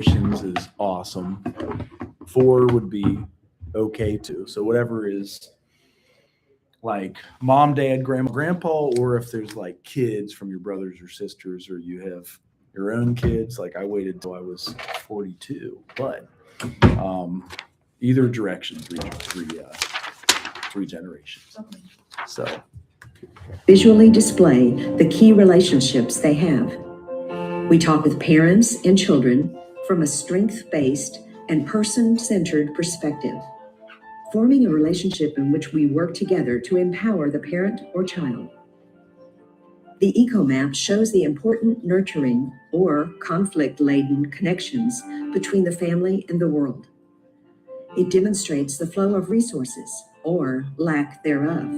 is awesome. 4 would be okay too. So whatever is like mom, dad, grandma, grandpa, or if there's like kids from your brothers or sisters, or you have your own kids. Like I waited till I was 42, but um, either direction, three generations. So visually display the key relationships they have. We talk with parents and children from a strength-based and person-centered perspective, forming a relationship in which we work together to empower the parent or child. The EcoMap shows the important nurturing or conflict-laden connections between the family and the world. It demonstrates the flow of resources or lack thereof.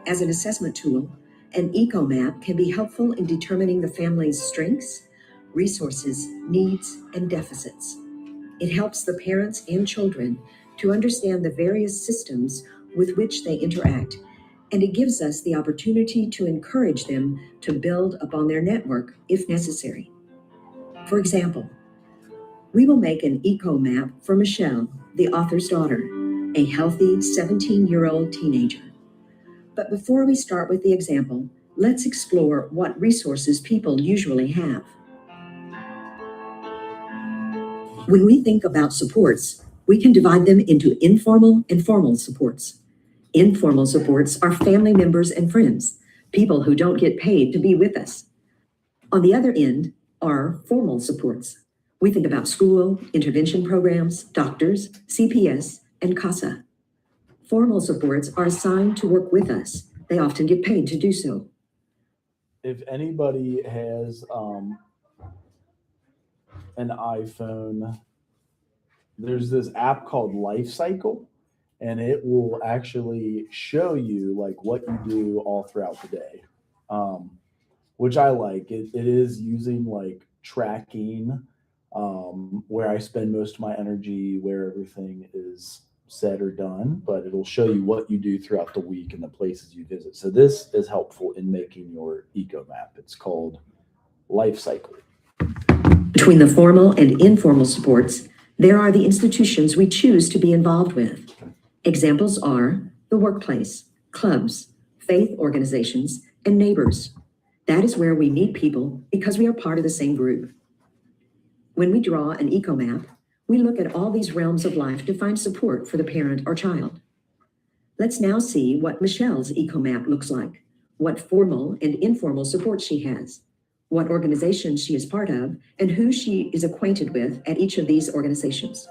As an assessment tool, an EcoMap can be helpful in determining the family's strengths, resources, needs, and deficits. It helps the parents and children to understand the various systems with which they interact, and it gives us the opportunity to encourage them to build upon their network if necessary. For example, we will make an EcoMap for Michelle, the author's daughter, a healthy 17-year-old teenager. But before we start with the example, let's explore what resources people usually have. When we think about supports, we can divide them into informal and formal supports. Informal supports are family members and friends, people who don't get paid to be with us. On the other end are formal supports. We think about school, intervention programs, doctors, CPS, and CASA. Formal supports are assigned to work with us. They often get paid to do so. if anybody has an iPhone, there's this app called Life Cycle, and it will actually show you like what you do all throughout the day, which I like. It is using like tracking where I spend most of my energy, where everything is said or done, but it'll show you what you do throughout the week and the places you visit. So this is helpful in making your eco map. It's called Life Cycle. Between the formal and informal supports, there are the institutions we choose to be involved with. Examples are the workplace, clubs, faith organizations, and neighbors. That is where we meet people because we are part of the same group. When we draw an eco map, we look at all these realms of life to find support for the parent or child. Let's now see what Michelle's eco map looks like, what formal and informal support she has, what organizations she is part of, and who she is acquainted with at each of these organizations.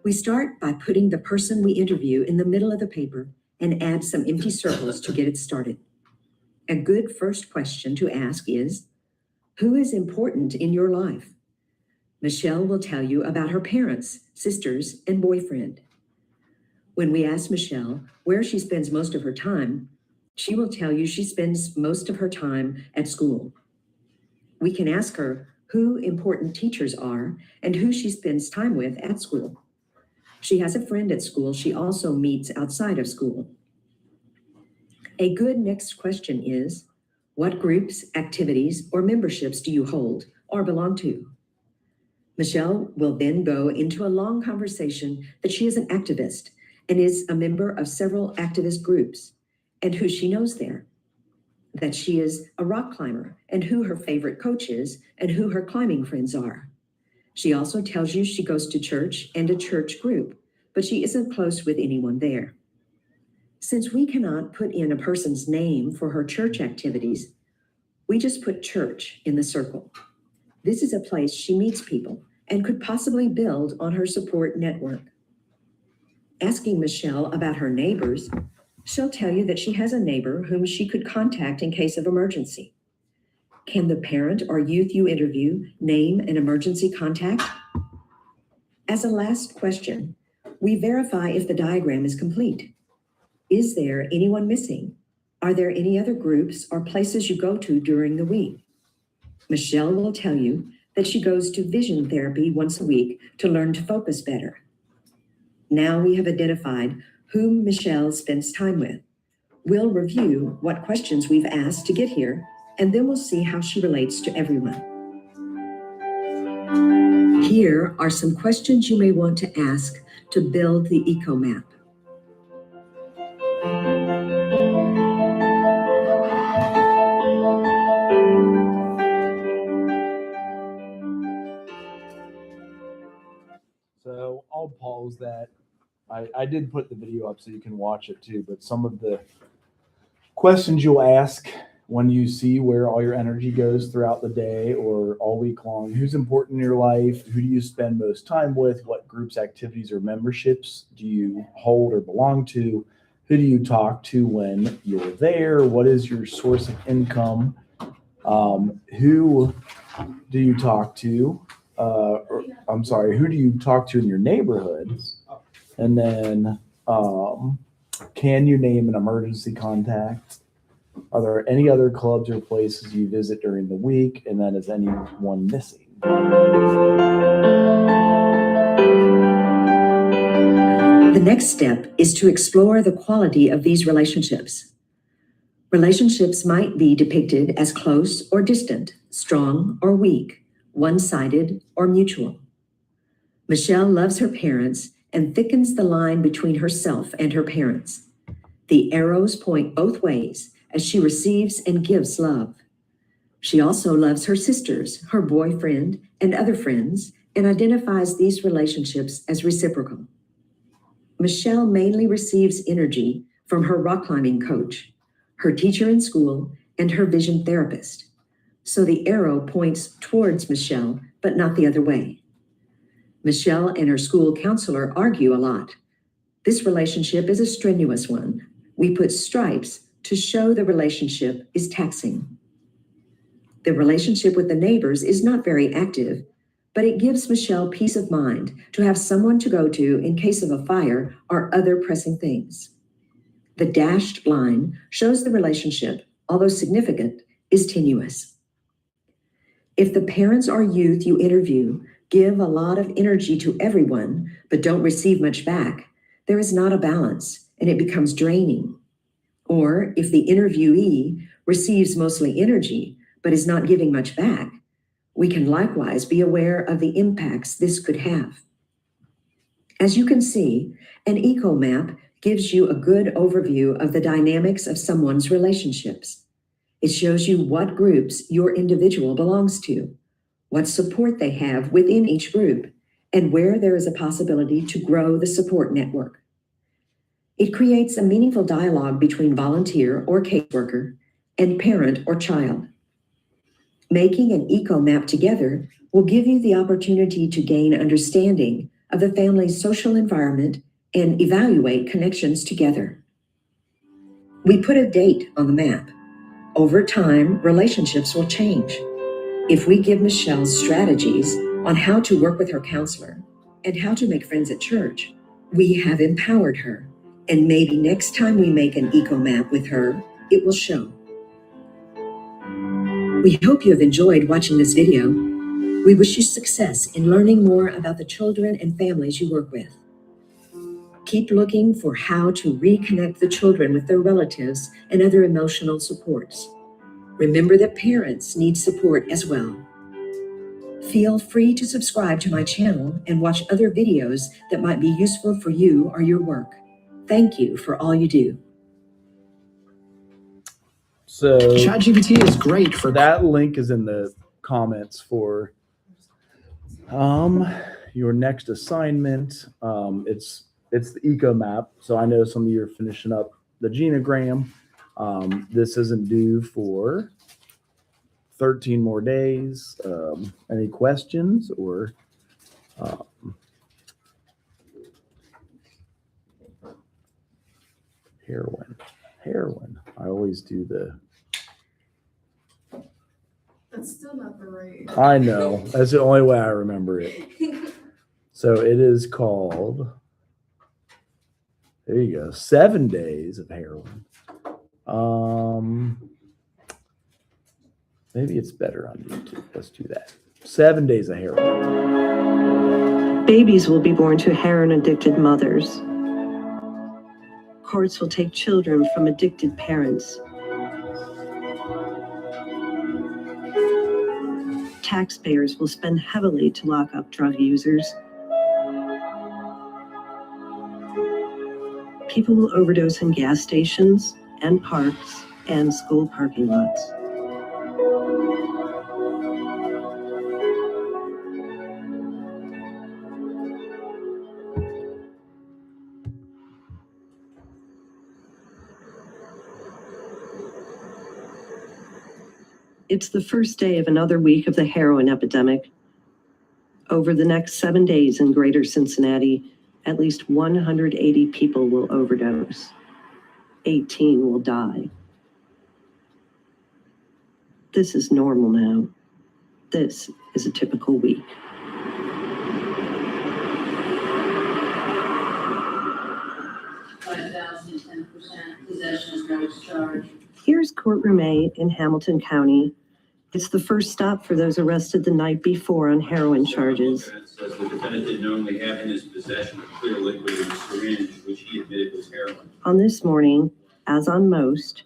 We start by putting the person we interview in the middle of the paper and add some empty circles to get it started. A good first question to ask is, who is important in your life? Michelle will tell you about her parents, sisters, and boyfriend. When we ask Michelle where she spends most of her time, she will tell you she spends most of her time at school. We can ask her who important teachers are and who she spends time with at school. She has a friend at school she also meets outside of school. A good next question is, what groups, activities, or memberships do you hold or belong to? Michelle will then go into a long conversation that she is an activist and is a member of several activist groups, and who she knows there, that she is a rock climber and who her favorite coach is and who her climbing friends are. She also tells you she goes to church and a church group, but she isn't close with anyone there. Since we cannot put in a person's name for her church activities, we just put church in the circle. This is a place she meets people and could possibly build on her support network. Asking Michelle about her neighbors, she'll tell you that she has a neighbor whom she could contact in case of emergency. Can the parent or youth you interview name an emergency contact? As a last question, we verify if the diagram is complete. Is there anyone missing? Are there any other groups or places you go to during the week? Michelle will tell you that she goes to vision therapy once a week to learn to focus better. Now we have identified whom Michelle spends time with. We'll review what questions we've asked to get here, and then we'll see how she relates to everyone. Here are some questions you may want to ask to build the eco map. So I'll pause that. I did put the video up so you can watch it too, but some of the questions you'll ask when you see where all your energy goes throughout the day or all week long: who's important in your life? Who do you spend most time with? What groups, activities, or memberships do you hold or belong to? Who do you talk to when you're there? What is your source of income? Who do you talk to? Who do you talk to in your neighborhood? And then, can you name an emergency contact? Are there any other clubs or places you visit during the week? And then, is anyone missing? The next step is to explore the quality of these relationships. Relationships might be depicted as close or distant, strong or weak, one-sided or mutual. Michelle loves her parents and thickens the line between herself and her parents. The arrows point both ways as she receives and gives love. She also loves her sisters, her boyfriend, and other friends, and identifies these relationships as reciprocal. Michelle mainly receives energy from her rock climbing coach, her teacher in school, and her vision therapist. So the arrow points towards Michelle, but not the other way. Michelle and her school counselor argue a lot. This relationship is a strenuous one. We put stripes to show the relationship is taxing. The relationship with the neighbors is not very active, but it gives Michelle peace of mind to have someone to go to in case of a fire or other pressing things. The dashed line shows the relationship, although significant, is tenuous. If the parents or youth you interview give a lot of energy to everyone, but don't receive much back, there is not a balance and it becomes draining. Or if the interviewee receives mostly energy, but is not giving much back, we can likewise be aware of the impacts this could have. As you can see, an eco map gives you a good overview of the dynamics of someone's relationships. It shows you what groups your individual belongs to, what support they have within each group, and where there is a possibility to grow the support network. It creates a meaningful dialogue between volunteer or caseworker and parent or child. Making an eco map together will give you the opportunity to gain understanding of the family's social environment and evaluate connections together. We put a date on the map. Over time, relationships will change. If we give Michelle strategies on how to work with her counselor and how to make friends at church, we have empowered her. And maybe next time we make an eco map with her, it will show. We hope you have enjoyed watching this video. We wish you success in learning more about the children and families you work with. Keep looking for how to reconnect the children with their relatives and other emotional supports. Remember that parents need support as well. Feel free to subscribe to my channel and watch other videos that might be useful for you or your work. Thank you for all you do. So ChatGPT is great for that. Link is in the comments for your next assignment. It's the eco map. So I know some of you are finishing up the genogram. This isn't due for 13 more days. Any questions or heroin. I always do the. That's still not the right. I know. That's the only way I remember it. So it is called. There you go. 7 days of heroin. Maybe it's better on YouTube. Let's do that. 7 days of heroin. Babies will be born to heroin-addicted mothers. Courts will take children from addicted parents. taxpayers will spend heavily to lock up drug users. People will overdose in gas stations and parks and school parking lots. It's the first day of another week of the heroin epidemic. Over the next 7 days in Greater Cincinnati, at least 180 people will overdose. 18 will die. This is normal now. This is a typical week. Possession of drugs charge. Here's Courtroom A in Hamilton County. It's the first stop for those arrested the night before on heroin charges. Says the defendant did knowingly have in his possession a clear liquid in a syringe, which he admitted was heroin. On this morning, as on most,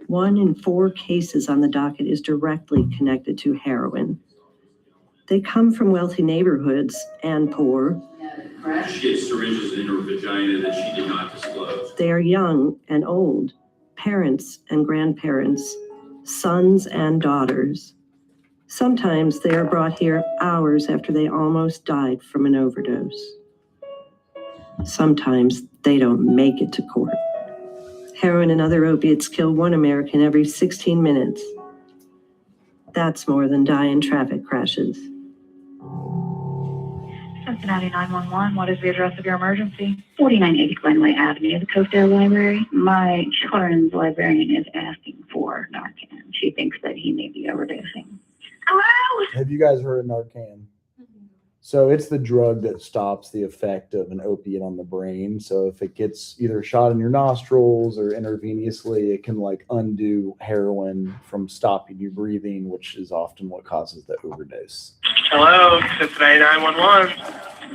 1 in 4 cases on the docket is directly connected to heroin. They come from wealthy neighborhoods and poor. She had syringes in her vagina that she did not disclose. They are young and old, parents and grandparents, sons and daughters. Sometimes they are brought here hours after they almost died from an overdose. Sometimes they don't make it to court. Heroin and other opiates kill 1 American every 16 minutes. That's more than die in traffic crashes. Cincinnati 911, what is the address of your emergency? 4980 Glenway Avenue, the Coastal Library. My children's librarian is asking for Narcan. She thinks that he may be overdosing. Hello? Have you guys heard of Narcan? So it's the drug that stops the effect of an opiate on the brain. So if it gets either shot in your nostrils or intravenously, it can like undo heroin from stopping you breathing, which is often what causes the overdose. Hello, Cincinnati 911.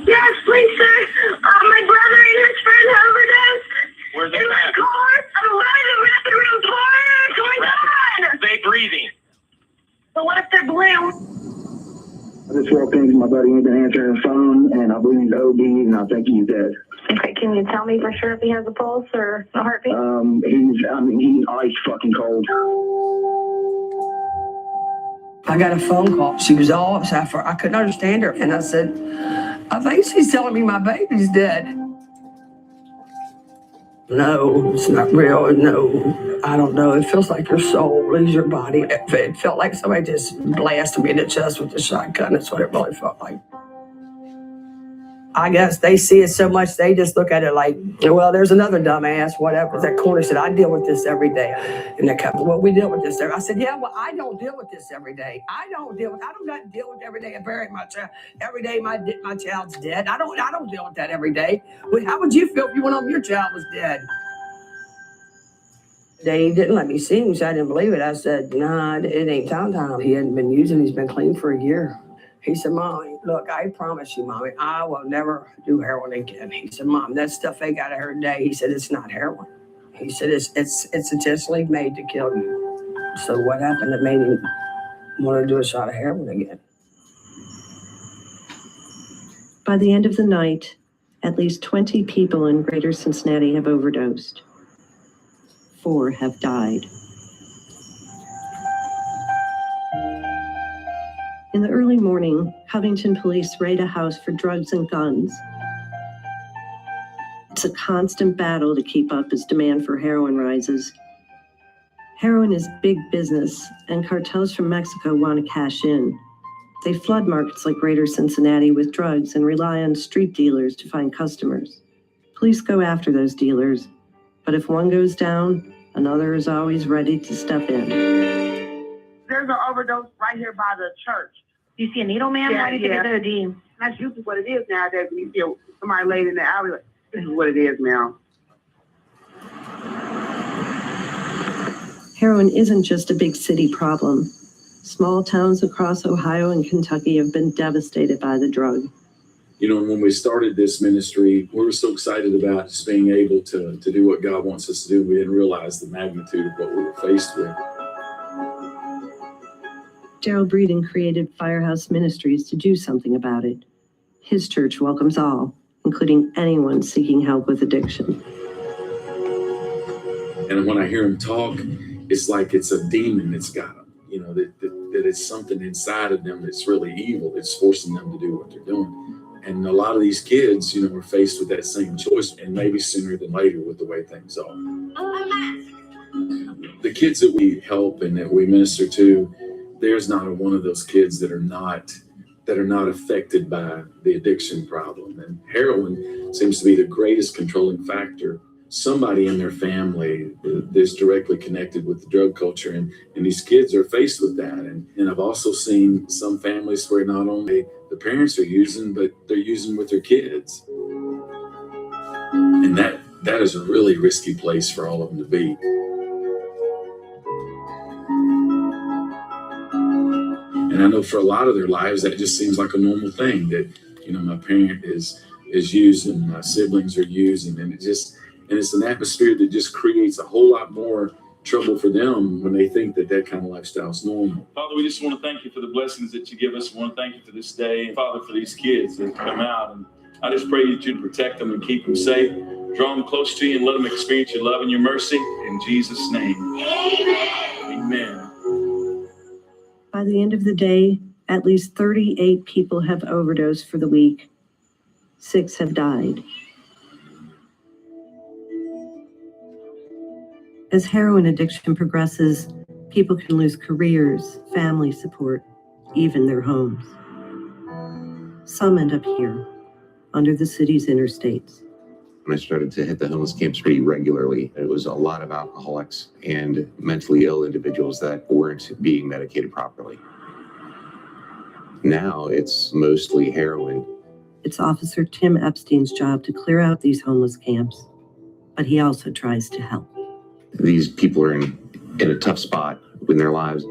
Yes, please, sir. My brother and his friend overdosed. Where's the in my map? car. I'm running the rapid room car. What's going on? They breathing. But what if they're blue? I just walked in, my buddy ain't been answering the phone, and I believe he's OD, and I think he's dead. Okay, can you tell me for sure if he has a pulse or a heartbeat? He's ice fucking cold. I got a phone call. She was all upset. I couldn't understand her. And I said, I think she's telling me my baby's dead. No, it's not real. No, I don't know. It feels like your soul leaves your body. It felt like somebody just blasted me in the chest with a shotgun. That's what it really felt like. I guess they see it so much, they just look at it like, well, there's another dumbass, whatever. That corner said, I deal with this every day. And they kept, well, we deal with this every day. I said, yeah, well, I don't deal with this every day. I don't got to deal with every day. I bury my child. Every day my child's dead. I don't deal with that every day. Well, how would you feel if you went home, your child was dead? They didn't let me see him, so I didn't believe it. I said, nah, it ain't time. He hadn't been using, he's been clean for a year. He said, Mommy, look, I promise you, Mommy, I will never do heroin again. He said, Mom, that stuff they got her today. He said, it's not heroin. He said, it's intentionally made to kill you. So what happened that made him want to do a shot of heroin again? By the end of the night, at least 20 people in Greater Cincinnati have overdosed. 4 have died. In the early morning, Covington police raid a house for drugs and guns. It's a constant battle to keep up as demand for heroin rises. Heroin is big business, and cartels from Mexico want to cash in. They flood markets like Greater Cincinnati with drugs and rely on street dealers to find customers. Police go after those dealers, but if one goes down, another is always ready to step in. There's an overdose right here by the church. You see a needle, ma'am? Yeah, Why do you think it's OD? That's usually what it is nowadays when you see somebody laid in the alley. Like, this is what it is now. Heroin isn't just a big city problem. Small towns across Ohio and Kentucky have been devastated by the drug. You know, when we started this ministry, we were so excited about just being able to do what God wants us to do. We didn't realize the magnitude of what we were faced with. Gerald Breeden created Firehouse Ministries to do something about it. His church welcomes all, including anyone seeking help with addiction. And when I hear him talk, it's like it's a demon that's got them, you know, that it's something inside of them that's really evil. It's forcing them to do what they're doing. And a lot of these kids, you know, are faced with that same choice, and maybe sooner than later with the way things are. The kids that we help and that we minister to, there's not one of those kids that are not affected by the addiction problem. And heroin seems to be the greatest controlling factor. Somebody in their family is directly connected with the drug culture, and these kids are faced with that. And I've also seen some families where not only the parents are using, but they're using with their kids. And that is a really risky place for all of them to be. And I know for a lot of their lives, that just seems like a normal thing that, you know, my parent is using, my siblings are using, and it's an atmosphere that just creates a whole lot more trouble for them when they think that kind of lifestyle is normal. Father, we just want to thank you for the blessings that you give us. We want to thank you for this day. And Father, for these kids that come out. And I just pray that you protect them and keep them safe. Draw them close to you and let them experience your love and your mercy. In Jesus' name. Amen. Amen. By the end of the day, at least 38 people have overdosed for the week. 6 have died. As heroin addiction progresses, people can lose careers, family support, even their homes. Some end up here, under the city's interstates. When I started to hit the homeless camps pretty regularly, it was a lot of alcoholics and mentally ill individuals that weren't being medicated properly. Now it's mostly heroin. It's Officer Tim Epstein's job to clear out these homeless camps, but he also tries to help. These people are in a tough spot in their lives.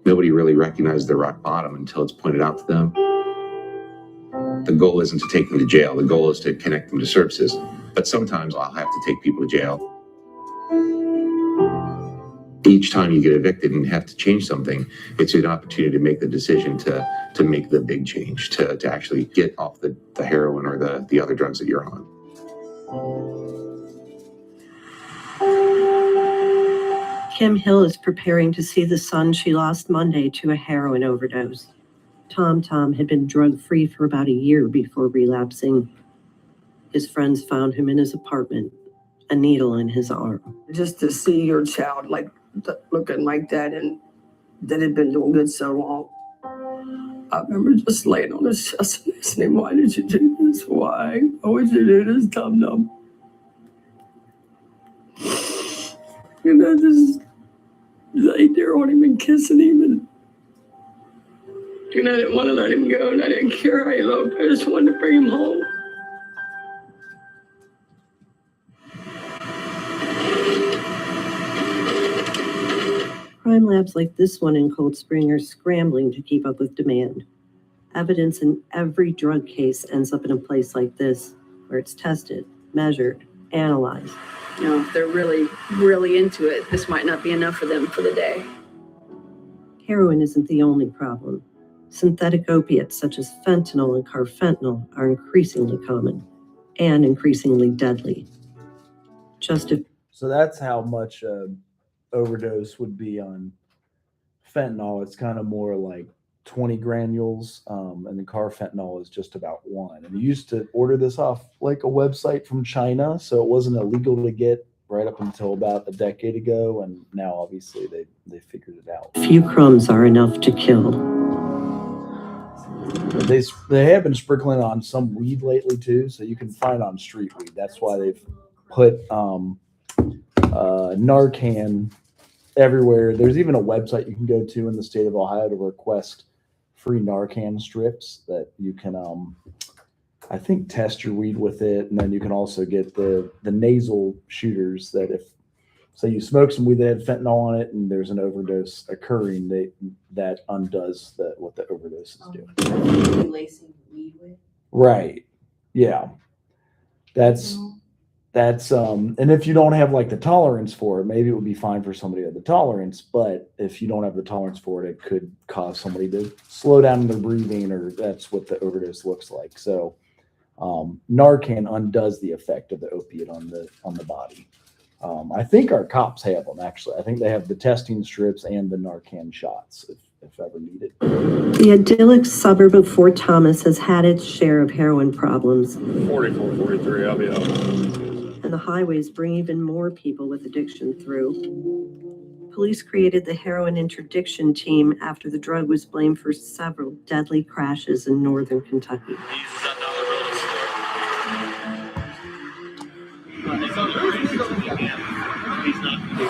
Nobody really recognizes their rock bottom until it's pointed out to them. The goal isn't to take them to jail. The goal is to connect them to services. But sometimes I'll have to take people to jail. Each time you get evicted and have to change something, it's an opportunity to make the decision to make the big change, to actually get off the heroin or the other drugs that you're on. Kim Hill is preparing to see the son she lost Monday to a heroin overdose. Tom had been drug-free for about a year before relapsing. His friends found him in his apartment, a needle in his arm. Just to see your child looking like that and that had been doing good so long. I remember just laying on his chest and asking him, why did you do this? Why? Why would you do this, Dum-Dum? And I just laid there on him and kissing him, and I didn't want to let him go, and I didn't care how he looked. I just wanted to bring him home. Crime labs like this one in Cold Spring are scrambling to keep up with demand. Evidence in every drug case ends up in a place like this, where it's tested, measured, analyzed. You know, if they're really, really into it, this might not be enough for them for the day. Heroin isn't the only problem. Synthetic opiates such as fentanyl and carfentanil are increasingly common and increasingly deadly. So that's how much overdose would be on fentanyl. It's kind of more like 20 granules, and then carfentanil is just about 1. And you used to order this off like a website from China, so it wasn't illegal to get right up until about a decade ago, and now obviously they figured it out. Few crumbs are enough to kill. They have been sprinkling on some weed lately too, so you can find on street weed. That's why they've put Narcan everywhere. There's even a website you can go to in the state of Ohio to request free Narcan strips that you can, I think, test your weed with it. And then you can also get the nasal shooters that if, say, you smoke some weed that had fentanyl on it and there's an overdose occurring, that undoes what the overdose is doing. Lacing weed with? Right. Yeah. That's that's and if you don't have like the tolerance for it, maybe it would be fine for somebody with the tolerance, but if you don't have the tolerance for it, it could cause somebody to slow down their breathing, or that's what the overdose looks like. So Narcan undoes the effect of the opiate on the body. I think our cops have them, actually. I think they have the testing strips and the Narcan shots if ever needed. The idyllic suburb of Fort Thomas has had its share of heroin problems. 44, 43, I'll be out. And the highways bring even more people with addiction through. Police created the heroin interdiction team after the drug was blamed for several deadly crashes in northern Kentucky.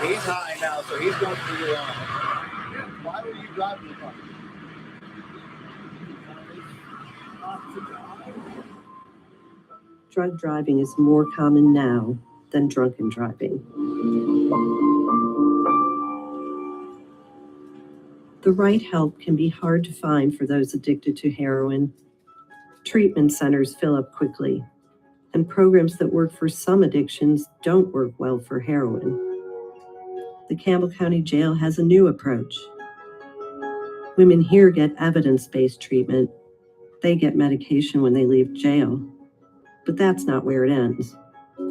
He's high now, so he's going for your line. Why were you driving the car? Drug driving is more common now than drunken driving. The right help can be hard to find for those addicted to heroin. Treatment centers fill up quickly, and programs that work for some addictions don't work well for heroin. The Campbell County Jail has a new approach. Women here get evidence-based treatment. They get medication when they leave jail. But that's not where it ends.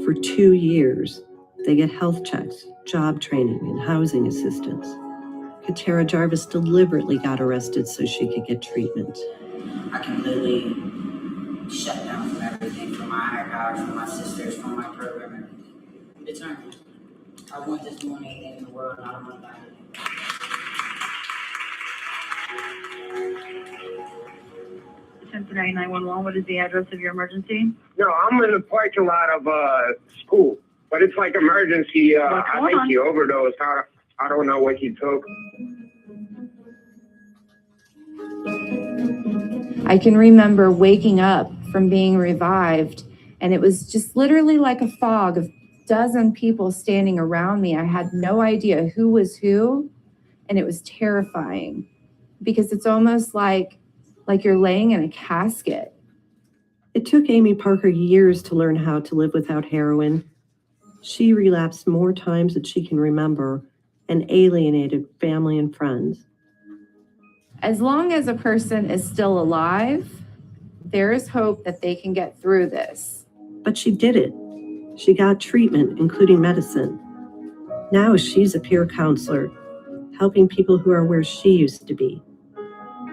For 2 years, they get health checks, job training, and housing assistance. Katara Jarvis deliberately got arrested so she could get treatment. I completely shut down from everything, from my higher power, from my sisters, from my program, everything. Determined. I want this more than anything in the world, and I don't want to die. 911, what is the address of your emergency? No, I'm in the parking lot of school, but it's like emergency. I think he overdosed. I don't know what he took. I can remember waking up from being revived, and it was just literally like a fog of dozen people standing around me. I had no idea who was who, and it was terrifying because it's almost like you're laying in a casket. It took Amy Parker years to learn how to live without heroin. She relapsed more times than she can remember and alienated family and friends. As long as a person is still alive, there is hope that they can get through this. But she did it. She got treatment, including medicine. Now she's a peer counselor, helping people who are where she used to be,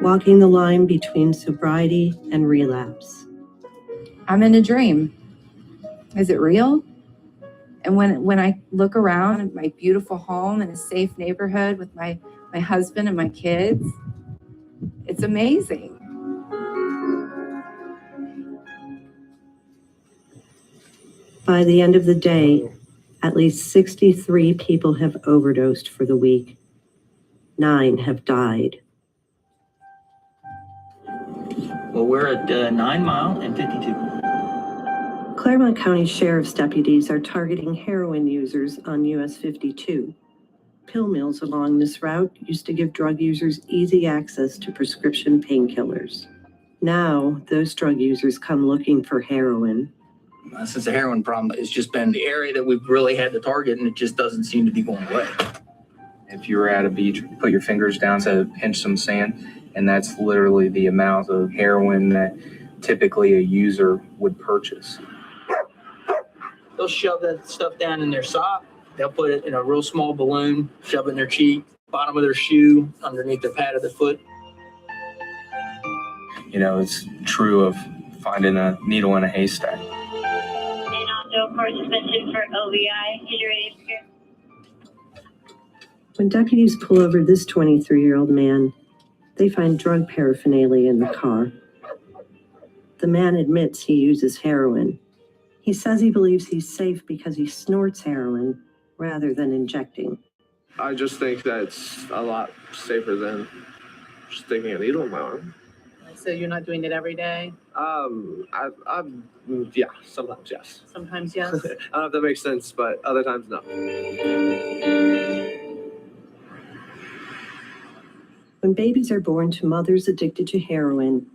walking the line between sobriety and relapse. I'm in a dream. Is it real? And when I look around at my beautiful home in a safe neighborhood with my husband and my kids, it's amazing. By the end of the day, at least 63 people have overdosed for the week. 9 have died. Well, we're at 9 Mile and 52. Claremont County Sheriff's deputies are targeting heroin users on US 52. Pill mills along this route used to give drug users easy access to prescription painkillers. Now, those drug users come looking for heroin. Since the heroin problem has just been the area that we've really had to target, and it just doesn't seem to be going away. If you were at a beach, put your fingers down to pinch some sand, and that's literally the amount of heroin that typically a user would purchase. They'll shove that stuff down in their sock. They'll put it in a real small balloon, shove it in their cheek, bottom of their shoe, underneath the pad of the foot. You know, it's true of finding a needle in a haystack. And also for suspension for OVI. Is you ready to go? When deputies pull over this 23-year-old man, they find drug paraphernalia in the car. The man admits he uses heroin. He says he believes he's safe because he snorts heroin rather than injecting. I just think that it's a lot safer than just sticking a needle in my arm. So you're not doing it every day? Yeah, sometimes yes. Sometimes yes. I don't know if that makes sense, but other times no. When babies are born to mothers addicted to heroin,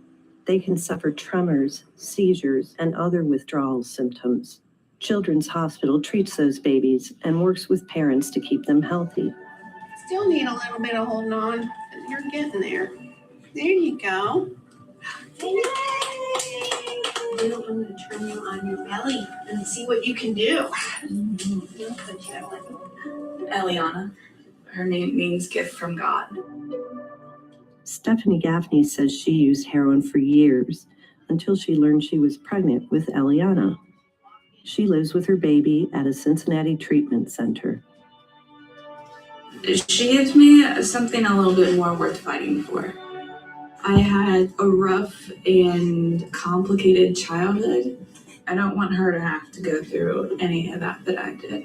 they can suffer tremors, seizures, and other withdrawal symptoms. Children's Hospital treats those babies and works with parents to keep them healthy. Still need a little bit of holding on. You're getting there. There you go. Yay! I'm going to turn you on your belly and see what you can do. Eliana. Her name means gift from God. Stephanie Gaffney says she used heroin for years until she learned she was pregnant with Eliana. She lives with her baby at a Cincinnati treatment center. She gives me something a little bit more worth fighting for. I had a rough and complicated childhood. I don't want her to have to go through any of that I did.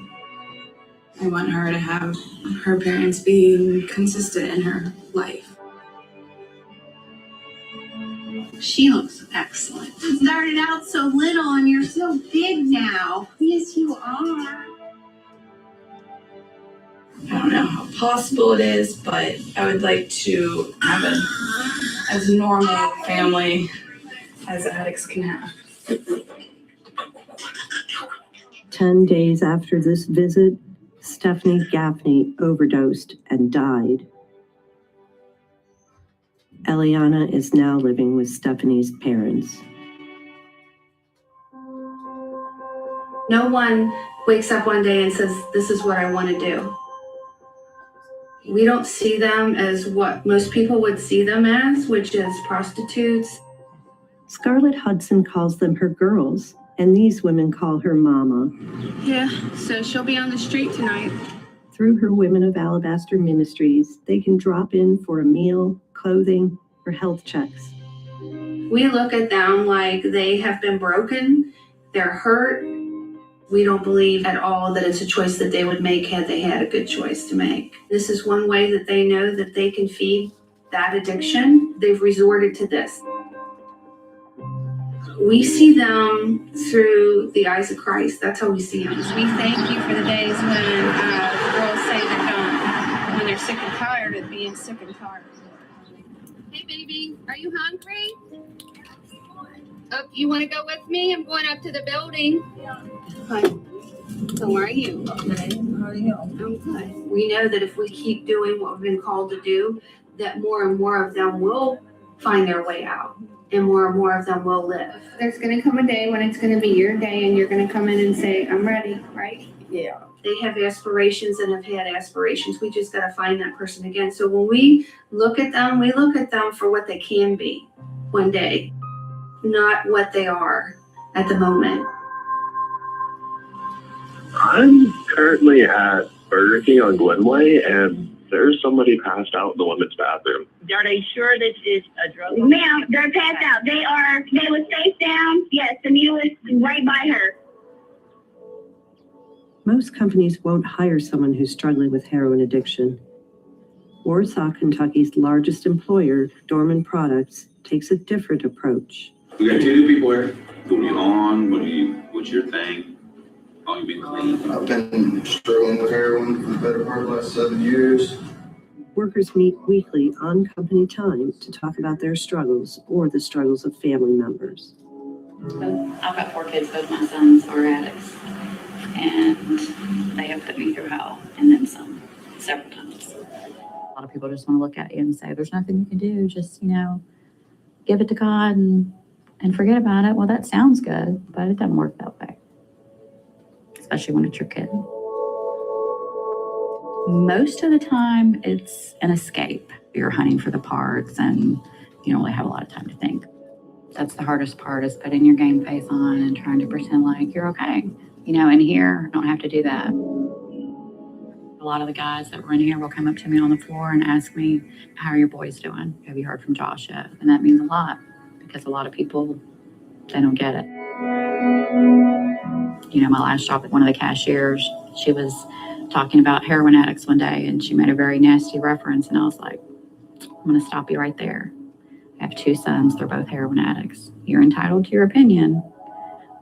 I want her to have her parents being consistent in her life. She looks excellent. You started out so little and you're so big now. Yes, you are. I don't know how possible it is, but I would like to have as normal a family as addicts can have. 10 days after this visit, Stephanie Gaffney overdosed and died. Eliana is now living with Stephanie's parents. No one wakes up one day and says, this is what I want to do. We don't see them as what most people would see them as, which is prostitutes. Scarlett Hudson calls them her girls, and these women call her Mama. Yeah, so she'll be on the street tonight. Through her Women of Alabaster Ministries, they can drop in for a meal, clothing, or health checks. We look at them like they have been broken, they're hurt. We don't believe at all that it's a choice that they would make had they had a good choice to make. This is one way that they know that they can feed that addiction. They've resorted to this. We see them through the eyes of Christ. That's how we see them. We thank you for the days when the girls say they're done, when they're sick and tired of being sick and tired. Hey, baby, are you hungry? Oh, you want to go with me? I'm going up to the building. Hi. How are you? Okay. How are you? I'm good. We know that if we keep doing what we've been called to do, that more and more of them will find their way out, and more of them will live. There's going to come a day when it's going to be your day, and you're going to come in and say, I'm ready, right? Yeah. They have aspirations and have had aspirations. We just got to find that person again. So when we look at them for what they can be one day, not what they are at the moment. I'm currently at Burger King on Glenway, and there's somebody passed out in the women's bathroom. Are they sure this is a drug? Ma'am, they're passed out. They were face down. Yes, the needle is right by her. Most companies won't hire someone who's struggling with heroin addiction. Warsaw, Kentucky's largest employer, Dorman Products, takes a different approach. We got two new people here. Who are you on? What's your thing? How long you been clean? I've been struggling with heroin for the better part of the last 7 years. Workers meet weekly on company time to talk about their struggles or the struggles of family members. I've got 4 kids, both my sons are addicts, and they have put me through hell and then some several times. A lot of people just want to look at you and say, there's nothing you can do, just, give it to God and forget about it. Well, that sounds good, but it doesn't work that way, especially when it's your kid. Most of the time, it's an escape. You're hunting for the parts and you don't really have a lot of time to think. That's the hardest part, is putting your game face on and trying to pretend like you're okay. In here, don't have to do that. A lot of the guys that were in here will come up to me on the floor and ask me, how are your boys doing? Have you heard from Josh yet? And that means a lot, because a lot of people, they don't get it. My last job at one of the cashiers, she was talking about heroin addicts one day, and she made a very nasty reference, and I was like, I'm going to stop you right there. I have 2 sons. They're both heroin addicts. You're entitled to your opinion,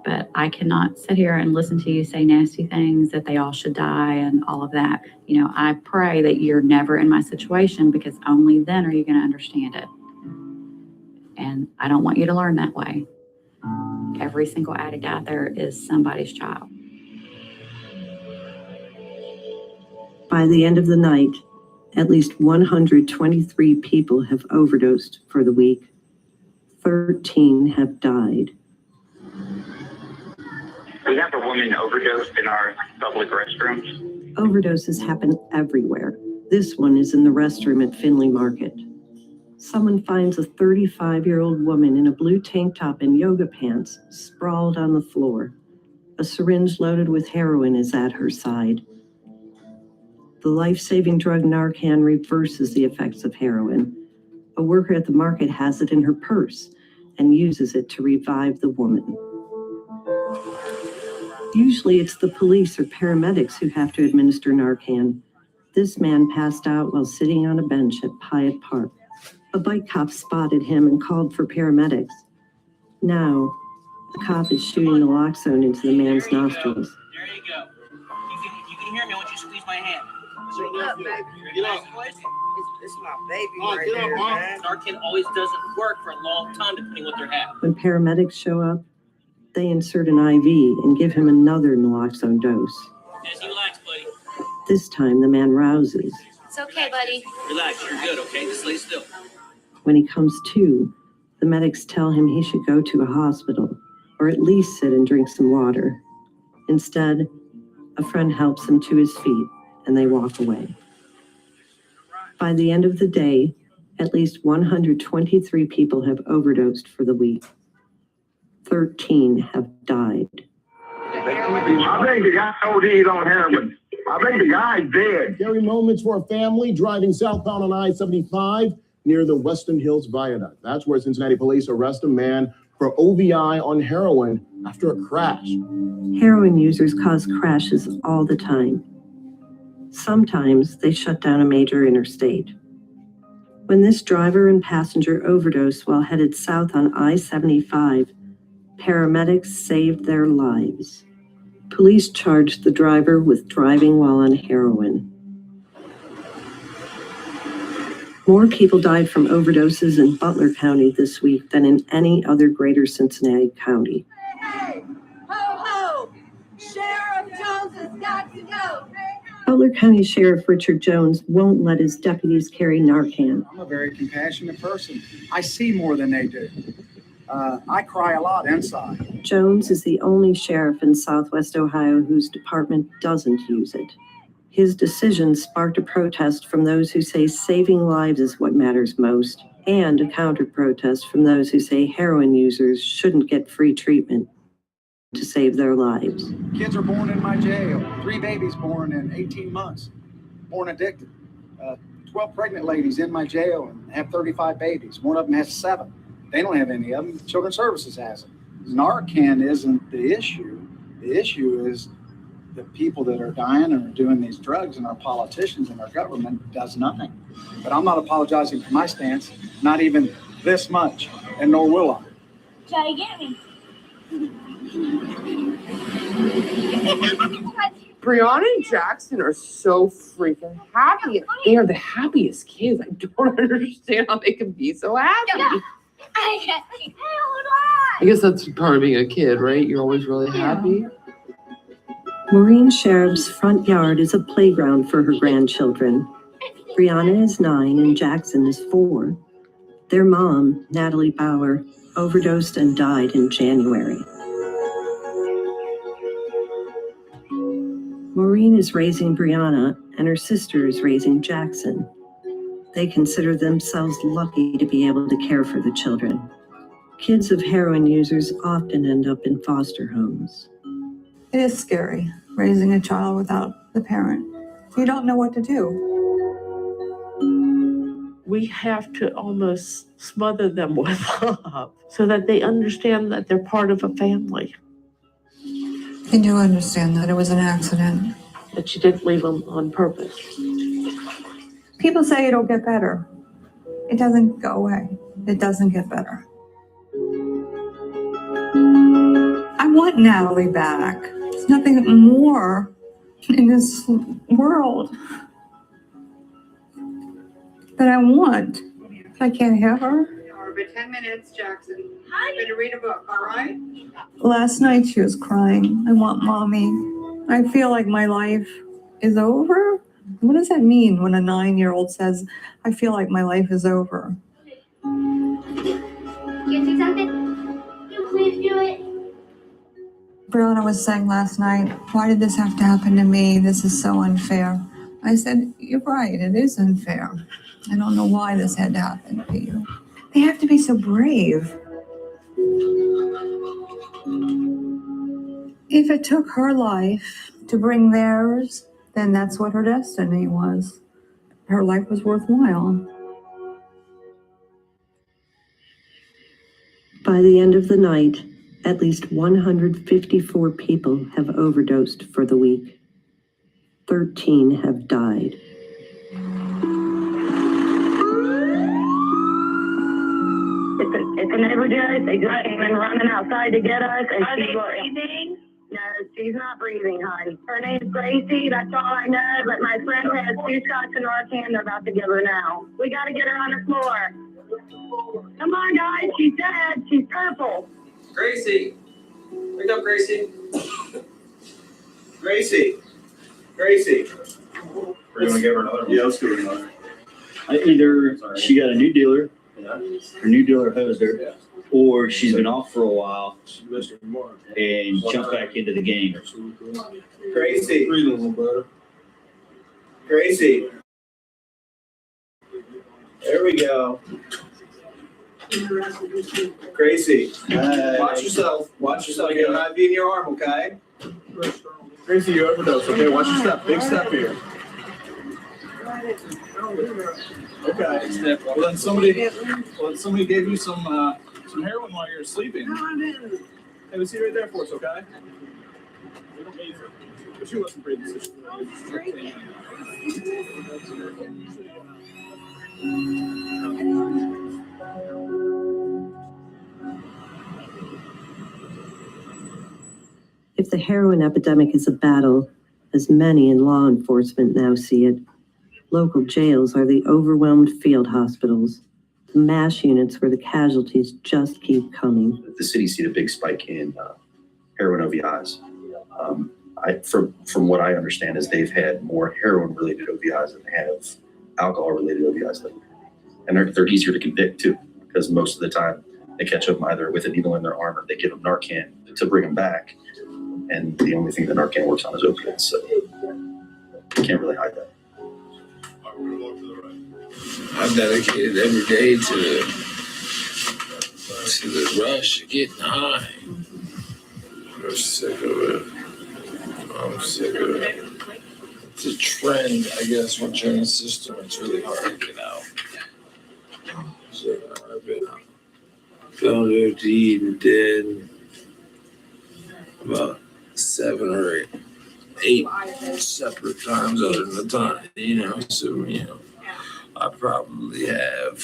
but I cannot sit here and listen to you say nasty things that they all should die and all of that. I pray that you're never in my situation, because only then are you going to understand it. And I don't want you to learn that way. Every single addict out there is somebody's child. By the end of the night, at least 123 people have overdosed for the week. 13 have died. We have a woman overdosed in our public restrooms. Overdoses happen everywhere. This one is in the restroom at Finley Market. Someone finds a 35-year-old woman in a blue tank top and yoga pants sprawled on the floor. A syringe loaded with heroin is at her side. The life-saving drug Narcan reverses the effects of heroin. A worker at the market has it in her purse and uses it to revive the woman. Usually it's the police or paramedics who have to administer Narcan. This man passed out while sitting on a bench at Pyatt Park. A bike cop spotted him and called for paramedics. Now, the cop is shooting naloxone into the man's nostrils. There you go. You can hear me once you squeeze my hand. Get up, baby. Get up. It's my baby right there, man. Narcan always doesn't work for a long time depending what they're having. When paramedics show up, they insert an IV and give him another naloxone dose. As you relax, buddy. This time, the man rouses. It's okay, buddy. Relax, you're good, okay? Just lay still. When he comes to, the medics tell him he should go to a hospital, or at least sit and drink some water. Instead, a friend helps him to his feet, and they walk away. By the end of the day, at least 123 people have overdosed for the week. 13 have died. I think the guy OD'd on heroin. I think the guy's dead. Scary moments for a family driving southbound on I-75 near the Weston Hills Viaduct. That's where Cincinnati police arrest a man for OVI on heroin after a crash. Heroin users cause crashes all the time. Sometimes they shut down a major interstate. When this driver and passenger overdosed while headed south on I-75, paramedics saved their lives. Police charged the driver with driving while on heroin. More people died from overdoses in Butler County this week than in any other greater Cincinnati county. Hey, ho, ho! Sheriff Jones has got to go! Butler County Sheriff Richard Jones won't let his deputies carry Narcan. I'm a very compassionate person. I see more than they do. I cry a lot inside. Jones is the only sheriff in Southwest Ohio whose department doesn't use it. His decision sparked a protest from those who say saving lives is what matters most, and a counter-protest from those who say heroin users shouldn't get free treatment to save their lives. Kids are born in my jail. 3 babies born in 18 months, born addicted. 12 pregnant ladies in my jail and have 35 babies. One of them has 7. They don't have any of them. Children's Services has it. Narcan isn't the issue. The issue is the people that are dying and are doing these drugs, and our politicians and our government does nothing. But I'm not apologizing for my stance, not even this much, and nor will I. Try to get me. Brianna and Jackson are so freaking happy. They are the happiest kids. I don't understand how they can be so happy. I guess that's part of being a kid, right? You're always really happy. Maureen Sherrob's front yard is a playground for her grandchildren. Brianna is 9 and Jackson is 4. Their mom, Natalie Bauer, overdosed and died in January. Maureen is raising Brianna and her sister is raising Jackson. They consider themselves lucky to be able to care for the children. Kids of heroin users often end up in foster homes. It is scary, raising a child without the parent. You don't know what to do. We have to almost smother them with love so that they understand that they're part of a family. I do understand that it was an accident. That you didn't leave them on purpose. People say it'll get better. It doesn't go away. It doesn't get better. I want Natalie back. There's nothing more in this world that I want. I can't have her. Over 10 minutes, Jackson. I'm going to read a book, all right? Last night she was crying. I want mommy. I feel like my life is over. What does that mean when a 9-year-old says, I feel like my life is over? You do something? You please do it. Brianna was saying last night, why did this have to happen to me? This is so unfair. I said, you're right, it is unfair. I don't know why this had to happen to you. They have to be so brave. If it took her life to bring theirs, then that's what her destiny was. Her life was worthwhile. By the end of the night, at least 154 people have overdosed for the week. 13 have died. It's an overdose. They just came in running outside to get us. And Are they breathing? No, she's not breathing, hon. Her name's Gracie. That's all I know. But my friend has 2 shots in Narcan. They're about to give her now. We got to get her on the floor. Come on, guys. She's dead. She's purple. Gracie. Wake up, Gracie. Gracie. Gracie. We're going to give her another one. Yeah, let's give her another. Either she got a new dealer, her new dealer hosed her, or she's been off for a while and jumped back into the game. Gracie. Gracie. There we go. Gracie. Watch yourself. Watch yourself. Get an IV in your arm, okay? Gracie, you overdosed, okay? Watch your step. Big step here. Okay. Well, then somebody gave you some heroin while you were sleeping. No, I didn't. Have a seat right there for us, okay? We don't need her. But you wasn't breathing. If the heroin epidemic is a battle, as many in law enforcement now see it, local jails are the overwhelmed field hospitals, the MASH units where the casualties just keep coming. The city's seen a big spike in heroin OVIs. From what I understand is they've had more heroin-related OVIs than they have alcohol-related OVIs lately. And they're easier to convict too, because most of the time they catch them either with a needle in their arm or they give them Narcan to bring them back. And the only thing that Narcan works on is opiates, so you can't really hide that. I'm dedicated every day to the rush of getting high. I'm sick of it. I'm sick of it. It's a trend, I guess, once you're in the system, it's really hard to get out. So I've been found OD'd and dead about 7 or 8 separate times other than the time, so, I probably have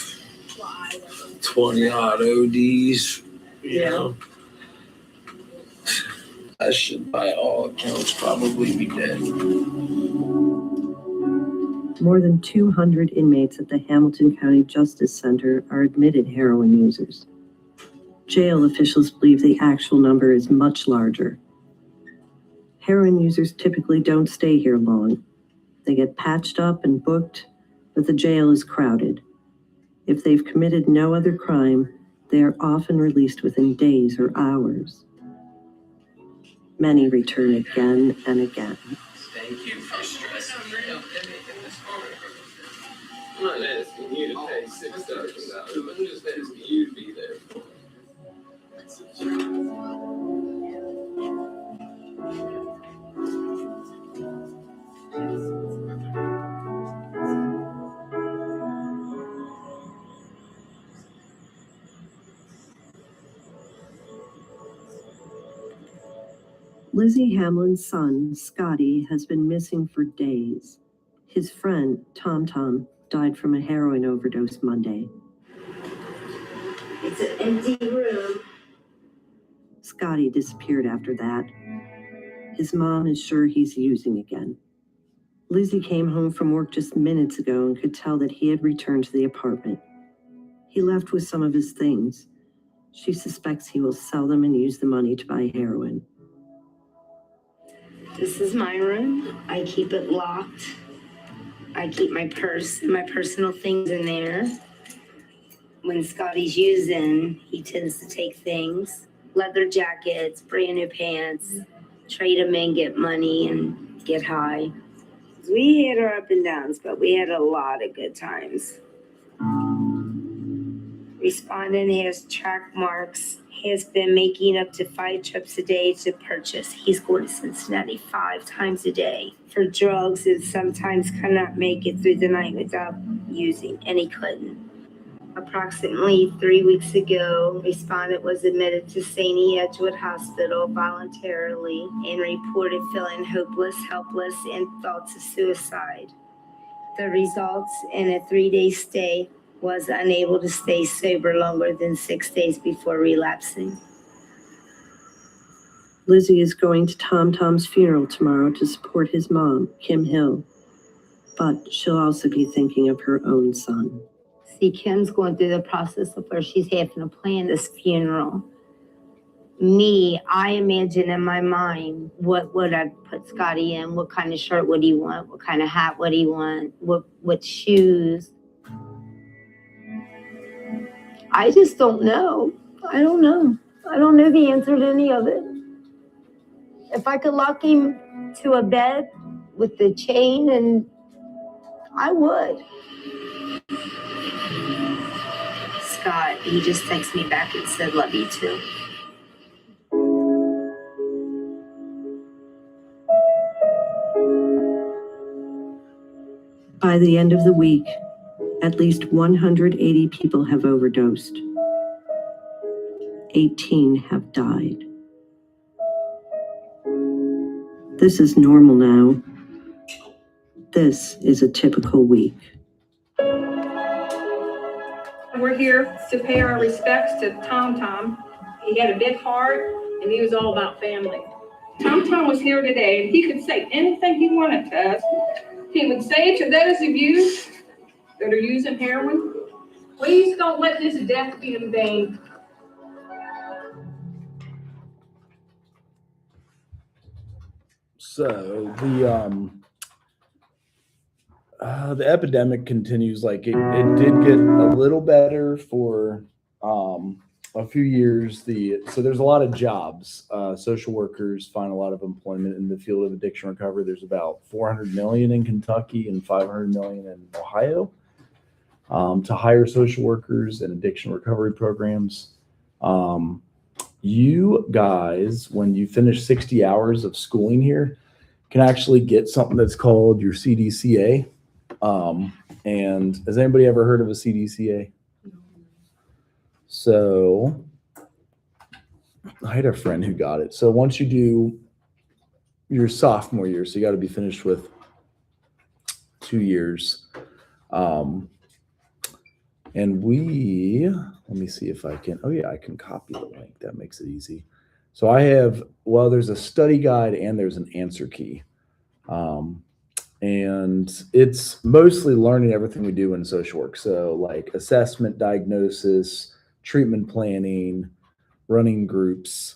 20 odd ODs, I should, by all accounts, probably be dead. More than 200 inmates at the Hamilton County Justice Center are admitted heroin users. Jail officials believe the actual number is much larger. Heroin users typically don't stay here long. They get patched up and booked, but the jail is crowded. If they've committed no other crime, they are often released within days or hours. Many return again and again. Thank you for stressing me out. I'm not asking you to pay $6,000. I'm just asking you to be there for me. Lizzie Hamlin's son, Scotty, has been missing for days. His friend, Tom Tom, died from a heroin overdose Monday. It's an empty room. Scotty disappeared after that. His mom is sure he's using again. Lizzie came home from work just minutes ago and could tell that he had returned to the apartment. He left with some of his things. She suspects he will sell them and use the money to buy heroin. This is my room. I keep it locked. I keep my purse and my personal things in there. When Scotty's using, he tends to take things, leather jackets, brand new pants, trade them in, get money, and get high. We had our up and downs, but we had a lot of good times. Respondent has track marks. He has been making up to 5 trips a day to purchase. He's going to Cincinnati 5 times a day for drugs and sometimes cannot make it through the night without using, and he couldn't. Approximately 3 weeks ago, respondent was admitted to St. Edgewood Hospital voluntarily and reported feeling hopeless, helpless, and thoughts of suicide. The results in a 3-day stay was unable to stay sober longer than 6 days before relapsing. Lizzie is going to Tom Tom's funeral tomorrow to support his mom, Kim Hill. But she'll also be thinking of her own son. See, Kim's going through the process of where she's having to plan this funeral. Me, I imagine in my mind, what would I put Scotty in? What kind of shirt would he want? What kind of hat would he want? What shoes? I just don't know. I don't know. I don't know the answer to any of it. If I could lock him to a bed with the chain, and I would. Scott, he just texted me back and said, love you too. By the end of the week, at least 180 people have overdosed. 18 have died. This is normal now. This is a typical week. We're here to pay our respects to Tom Tom. He had a big heart and he was all about family. Tom Tom was here today and he could say anything he wanted to us. He would say to those of you that are using heroin, please don't let this death be in vain. So the epidemic continues. Like it did get a little better for a few years. So there's a lot of jobs. Social workers find a lot of employment in the field of addiction recovery. There's about 400 million in Kentucky and 500 million in Ohio to hire social workers and addiction recovery programs. You guys, when you finish 60 hours of schooling here, can actually get something that's called your CDCA. And has anybody ever heard of a CDCA? So I had a friend who got it. So once you do your sophomore year, so you got to be finished with 2 years. And let me see if I can, I can copy the link. That makes it easy. So I have, there's a study guide and there's an answer key. And it's mostly learning everything we do in social work. So like assessment, diagnosis, treatment planning, running groups.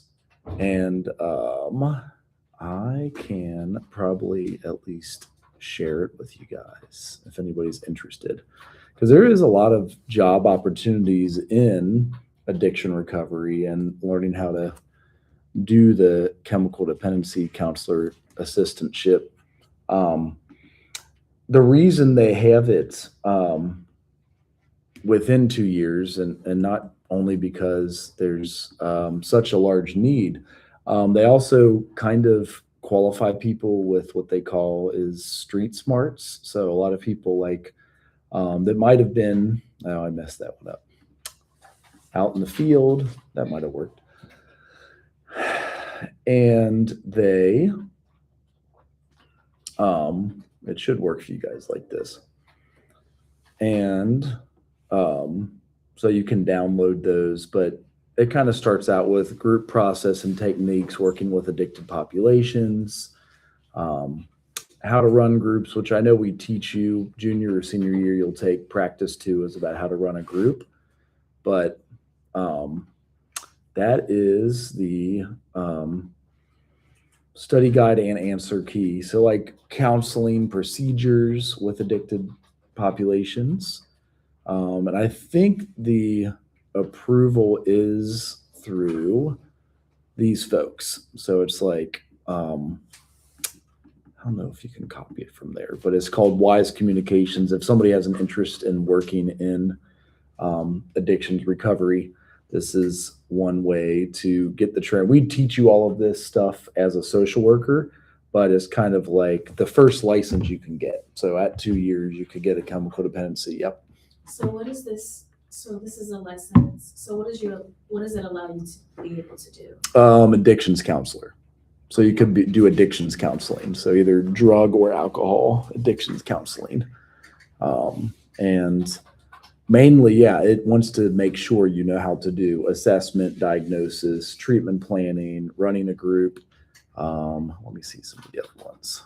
And I can probably at least share it with you guys if anybody's interested. Because there is a lot of job opportunities in addiction recovery and learning how to do the chemical dependency counselor assistantship. The reason they have it within 2 years and not only because there's such a large need, they also kind of qualify people with what they call is street smarts. So a lot of people like that might have been, I messed that one up, out in the field, that might have worked. And they, it should work for you guys like this. And so you can download those, but it kind of starts out with group process and techniques, working with addicted populations, how to run groups, which I know we teach you junior or senior year, you'll take practice 2 is about how to run a group. But that is the study guide and answer key. So like counseling procedures with addicted populations. And I think the approval is through these folks. So it's like, I don't know if you can copy it from there, but it's called Wise Communications. If somebody has an interest in working in addictions recovery, this is one way to get the training. We teach you all of this stuff as a social worker, but it's kind of like the first license you can get. So at 2 years, you could get a chemical dependency. Yep. So what is this? So this is a license. So what does it allow you to be able to do? Addictions counselor. So you could do addictions counseling. So either drug or alcohol addictions counseling. And mainly, yeah, it wants to make sure you know how to do assessment, diagnosis, treatment planning, running a group. Let me see some of the other ones.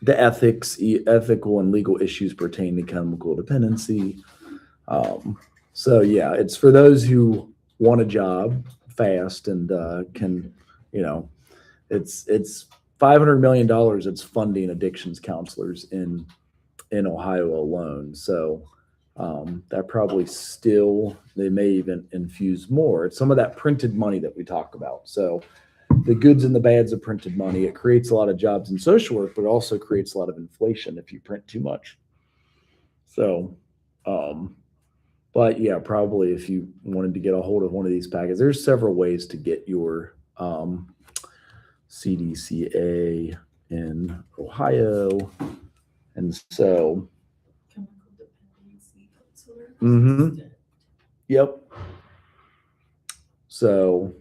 The ethical and legal issues pertaining to chemical dependency. So yeah, it's for those who want a job fast and can, it's $500 million. It's funding addictions counselors in Ohio alone. So that probably still, they may even infuse more. It's some of that printed money that we talk about. So the goods and the bads of printed money, it creates a lot of jobs in social work, but it also creates a lot of inflation if you print too much. So, but yeah, probably if you wanted to get a hold of one of these packets, there's several ways to get your CDCA in Ohio. And so, yep. So,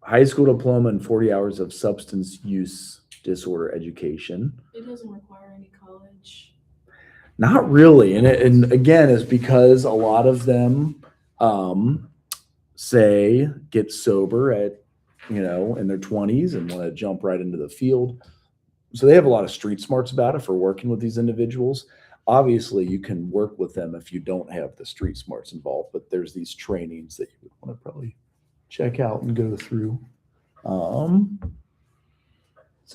high school diploma and 40 hours of substance use disorder education. It doesn't require any college. Not really. And again, it's because a lot of them say get sober at, in their 20s and want to jump right into the field. So they have a lot of street smarts about it for working with these individuals. Obviously, you can work with them if you don't have the street smarts involved, but there's these trainings that you would want to probably check out and go through. So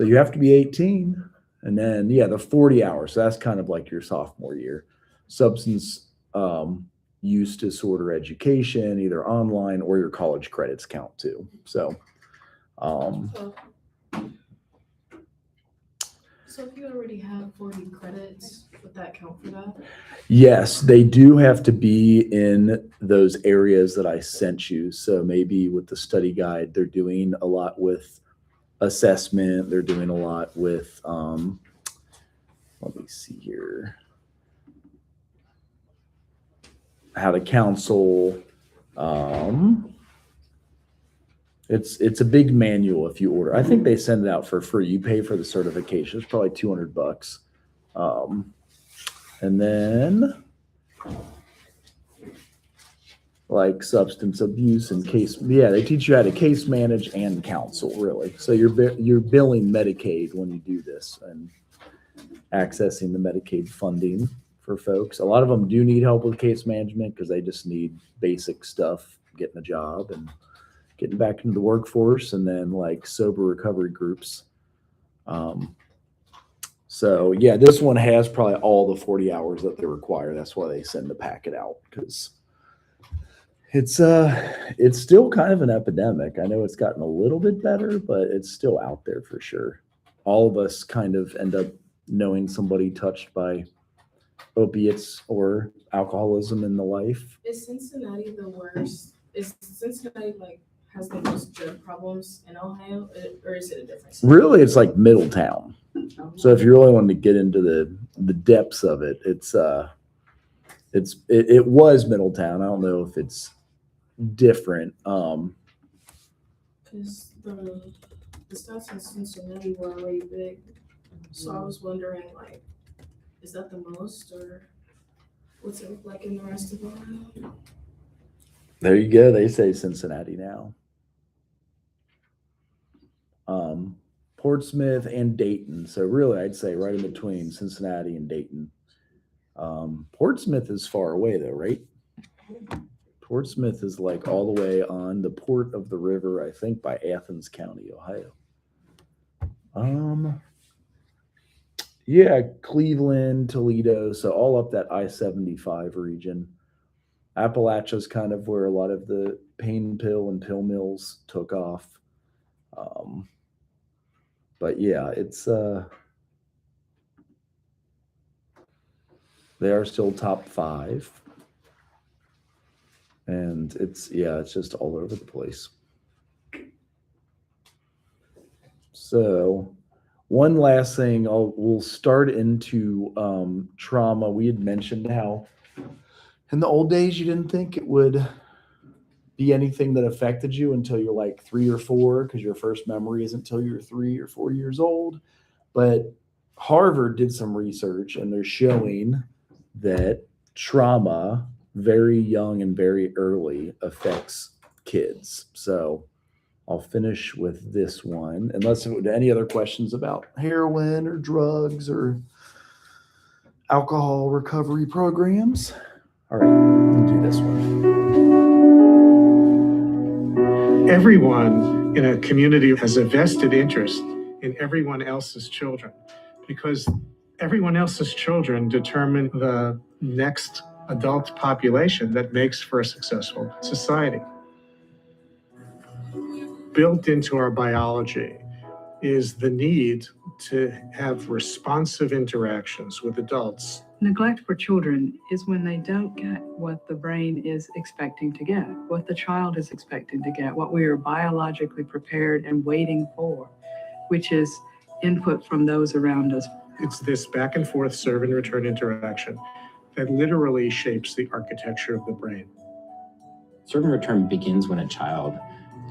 you have to be 18. And then, the 40 hours. So that's kind of like your sophomore year. Substance use disorder education, either online or your college credits count too. So, so if you already have 40 credits, would that count for that? yes, they do have to be in those areas that I sent you. So maybe with the study guide, they're doing a lot with assessment. They're doing a lot with, let me see here, how to counsel. It's a big manual if you order. I think they send it out for free. You pay for the certification. It's probably $200. And then like substance abuse and case. Yeah, they teach you how to case manage and counsel, really. So you're billing Medicaid when you do this and accessing the Medicaid funding for folks. A lot of them do need help with case management because they just need basic stuff, getting a job and getting back into the workforce, and then like sober recovery groups. So yeah, this one has probably all the 40 hours that they require. That's why they send the packet out, because it's still kind of an epidemic. I know it's gotten a little bit better, but it's still out there for sure. All of us kind of end up knowing somebody touched by opiates or alcoholism in the life. Is Cincinnati the worst? Is Cincinnati has the most drug problems in Ohio, or is it a different city? Really, it's like Middletown. So if you really want to get into the depths of it, it was Middletown. I don't know if it's different. Because the stats in Cincinnati were already big, so I was wondering, is that the most, or what's it look like in the rest of Ohio? There you go. They say Cincinnati now. Portsmouth and Dayton. So really, I'd say right in between Cincinnati and Dayton. Portsmouth is far away though, right? Portsmouth is like all the way on the port of the river, I think, by Athens County, Ohio. Yeah, Cleveland, Toledo, so all up that I-75 region. Appalachia's kind of where a lot of the pain pill and pill mills took off. But yeah, it's they are still top 5. And it's just all over the place. So one last thing, we'll start into trauma. We had mentioned how in the old days you didn't think it would be anything that affected you until you're like 3 or 4, because your first memory isn't until you're 3 or 4 years old. But Harvard did some research and they're showing that trauma very young and very early affects kids. So I'll finish with this one, unless any other questions about heroin or drugs or alcohol recovery programs. All right, we'll do this one. Everyone in a community has a vested interest in everyone else's children, because everyone else's children determine the next adult population that makes for a successful society. Built into our biology is the need to have responsive interactions with adults. Neglect for children is when they don't get what the brain is expecting to get, what the child is expecting to get, what we are biologically prepared and waiting for, which is input from those around us. It's this back and forth serve and return interaction that literally shapes the architecture of the brain. Serve and return begins when a child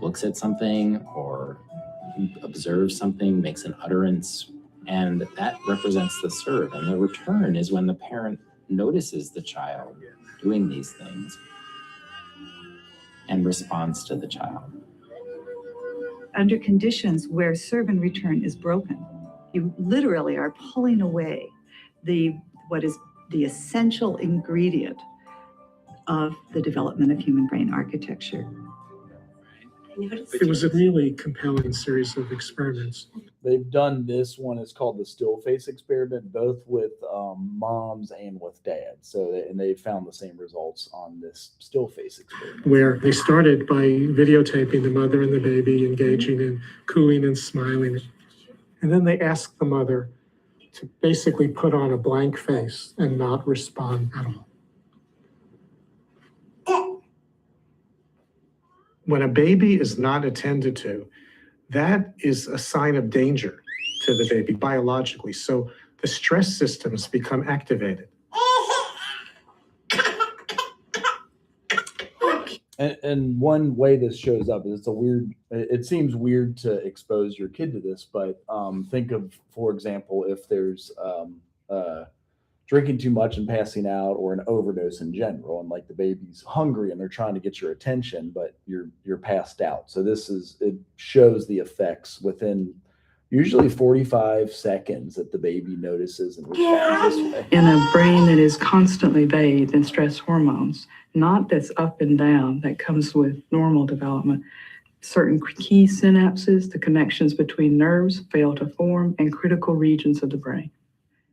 looks at something or observes something, makes an utterance, and that represents the serve. And the return is when the parent notices the child doing these things and responds to the child. Under conditions where serve and return is broken, you literally are pulling away what is the essential ingredient of the development of human brain architecture. It was a really compelling series of experiments. They've done this one. It's called the still face experiment, both with moms and with dads. So they found the same results on this still face experiment, where they started by videotaping the mother and the baby engaging in cooing and smiling. And then they asked the mother to basically put on a blank face and not respond at all. When a baby is not attended to, that is a sign of danger to the baby biologically. So the stress systems become activated. And one way this shows up is it seems weird to expose your kid to this, but think of, for example, if there's drinking too much and passing out, or an overdose in general, and like the baby's hungry and they're trying to get your attention, but you're passed out. So it shows the effects within usually 45 seconds that the baby notices and responds this way. In a brain that is constantly bathed in stress hormones, not that's up and down, that comes with normal development, certain key synapses, the connections between nerves, fail to form, and critical regions of the brain.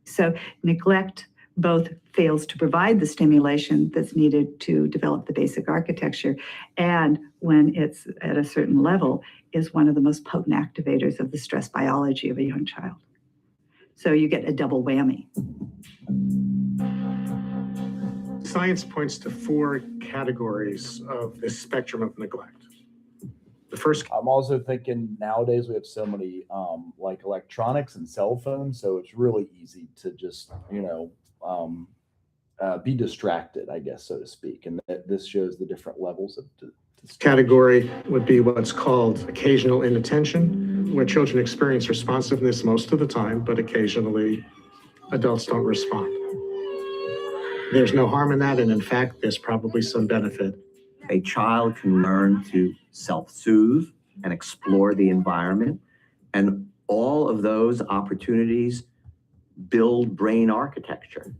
So neglect both fails to provide the stimulation that's needed to develop the basic architecture, and when it's at a certain level, is one of the most potent activators of the stress biology of a young child. So you get a double whammy. Science points to 4 categories of this spectrum of neglect. The first, I'm also thinking nowadays we have so many like electronics and cell phones, so it's really easy to just be distracted, I guess, so to speak. And this shows the different levels of category would be what's called occasional inattention, where children experience responsiveness most of the time, but occasionally adults don't respond. There's no harm in that, and in fact, there's probably some benefit. A child can learn to self-soothe and explore the environment, and all of those opportunities build brain architecture.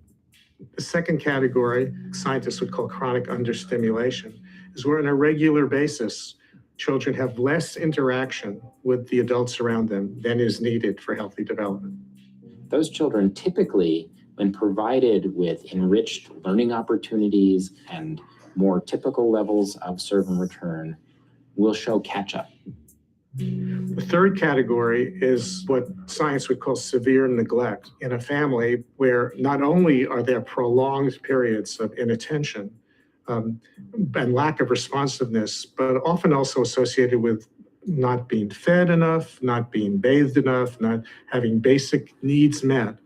The second category, scientists would call chronic understimulation, is where on a regular basis, children have less interaction with the adults around them than is needed for healthy development. Those children typically, when provided with enriched learning opportunities and more typical levels of serve and return, will show catch up. The third category is what science would call severe neglect in a family where not only are there prolonged periods of inattention and lack of responsiveness, but often also associated with not being fed enough, not being bathed enough, not having basic needs met.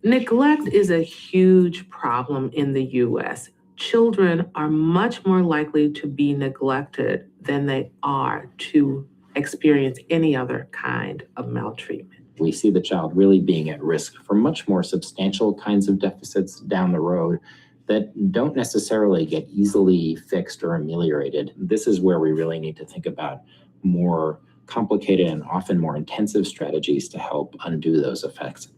Neglect is a huge problem in the US. Children are much more likely to be neglected than they are to experience any other kind of maltreatment. We see the child really being at risk for much more substantial kinds of deficits down the road that don't necessarily get easily fixed or ameliorated. This is where we really need to think about more complicated and often more intensive strategies to help undo those effects.